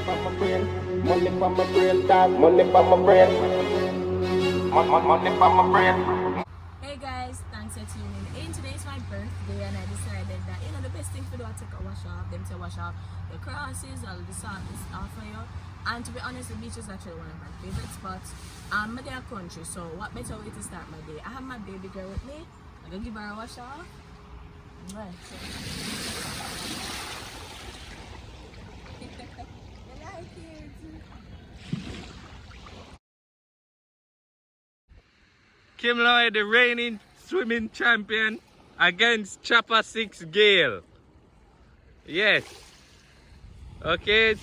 from my brain, money from my brain, dog, money from my brain, money from my brain. Hey guys, thanks for tuning in. Today is my birthday and I decided that the best thing to do is take a wash off, them to wash off the crosses, all the salt is off for you. And to be honest, the beach is actually one of my favorite spots. I'm in their country, so what better way to start my day? I have my baby girl with me. I'm gonna give her a wash off. Right, so. I like it. KYMMY, the reigning swimming champion, against Chopper 6 Gale. Yes. Okay.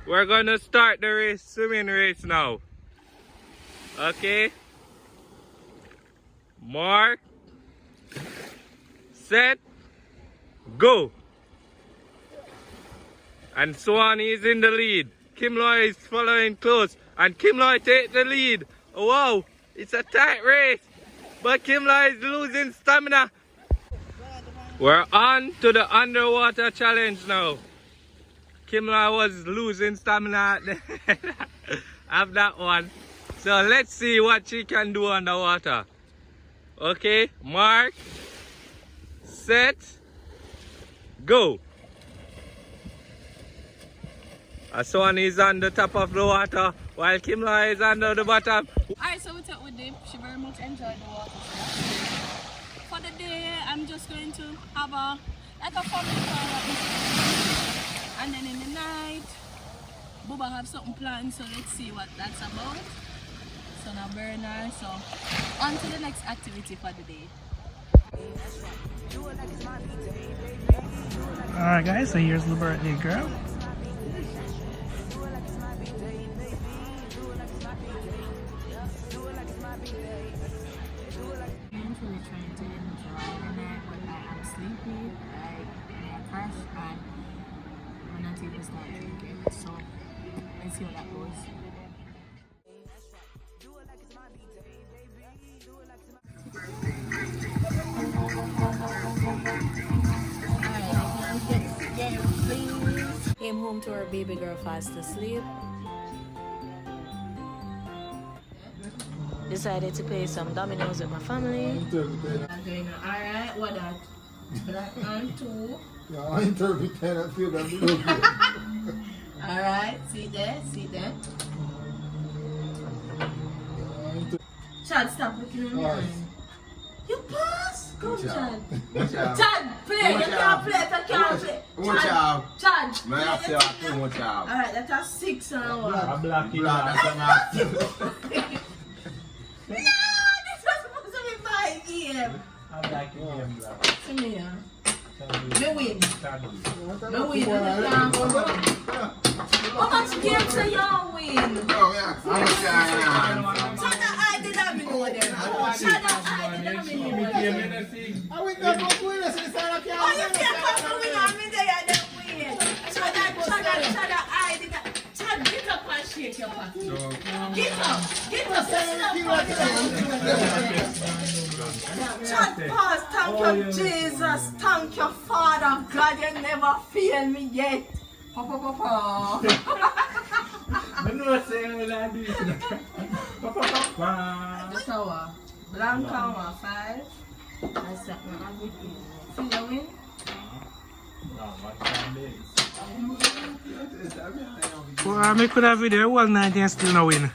We're gonna start the race, swimming race now. Okay. Mark. Set. Go. And Swanee is in the lead. KYMMY is following close. And KYMMY take the lead. Wow. It's a tight race, but KYMMY is losing stamina. We're on to the underwater challenge now. KYMMY was losing stamina at the end of that one. So let's see what she can do underwater. Okay, mark, set, go. Swan is on the top of the water while KYMMY is under the bottom. Alright, so we talk with Dave. She very much enjoyed the water. For the day, I'm just going to have a family fun. And then in the night, Bubba have something planned, so let's see what that's about. So now burner, so on to the next activity for the day. Alright guys, so here's the birthday girl. Trying to enjoy the night, but I am sleepy. I crash and I'm not even start drinking. So let's see how that goes. Came home to our baby girl fast asleep. Decided to play some dominoes with my family. I'm doing alright, what that? Black and 2. Yeah, I interpret that. I feel that. Alright, see there. Chad, stop looking at me. You pass? Come, Chad. Chad, play. You can't play. I can't play. Chad. Alright, that's a 6 and 1. I'm black. No, this was supposed to be my game. I'm black. Come here. Me win. How much games are you win? Shut up, I did not mean over there. Shut up, I did not mean over there. I win that one winner since I can't. Oh, you can't come to win on me there, I don't win. Shut up, I did not. Chad, get up and shake your party. Get up. Chad, pause. Thank you, Jesus. Thank you, Father God. You never fail me yet. Papa. I'm not saying what I do. Papa. Tower. Blanca 5. I set my habit. See you win? Well, I could have video all night and still no win. My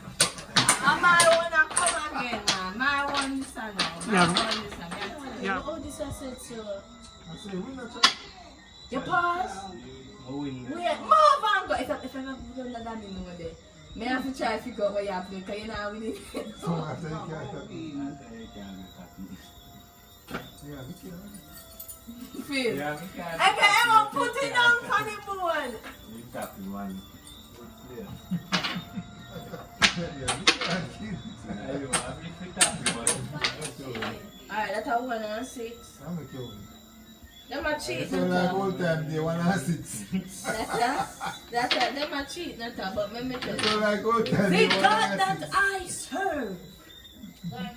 one come again, man. My one is now. Yeah. Oh, this I said so. You pause? Wait, move on. If I have done that, may I have to try to figure out what you have to do, because you're not winning. Feel? Okay, Emma, put it down on the board. Alright, that's how 1 and 6. Them a cheat, so like all time, they 1 and 6. That's a, them a cheat, not a, but me tell you. So like all time, The God that I serve. 1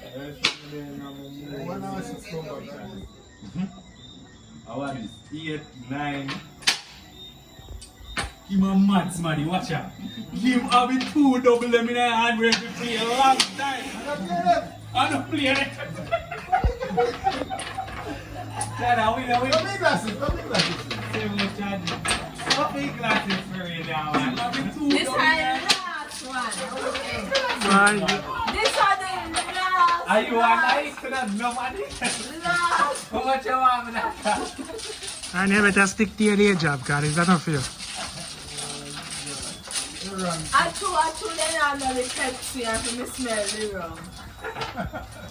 and 6 come back. I want 8, 9. Him a mad man, watch out. Him having 2 double them in a hand ready to play a long time. I don't play it. Dada, we Come in glasses, come in glasses. Stop big glasses for you now, man. Having 2 This is double the them. last one. Okay. Right. This is the last Are you a nice to that no money? last. How much you want me that? And you better stick to your day job, because it's enough for you. I chew then I know the Pepsi and for me smell the rum.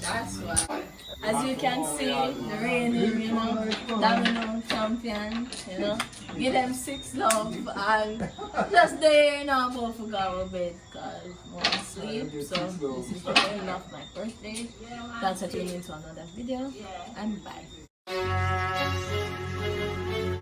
That's why. As you can see, the reigning, you know, domino champion, you know. Give them 6 love and just there, you know, about to go to bed because I want to sleep. So this is the end of my birthday. Thanks for tuning into another video and bye.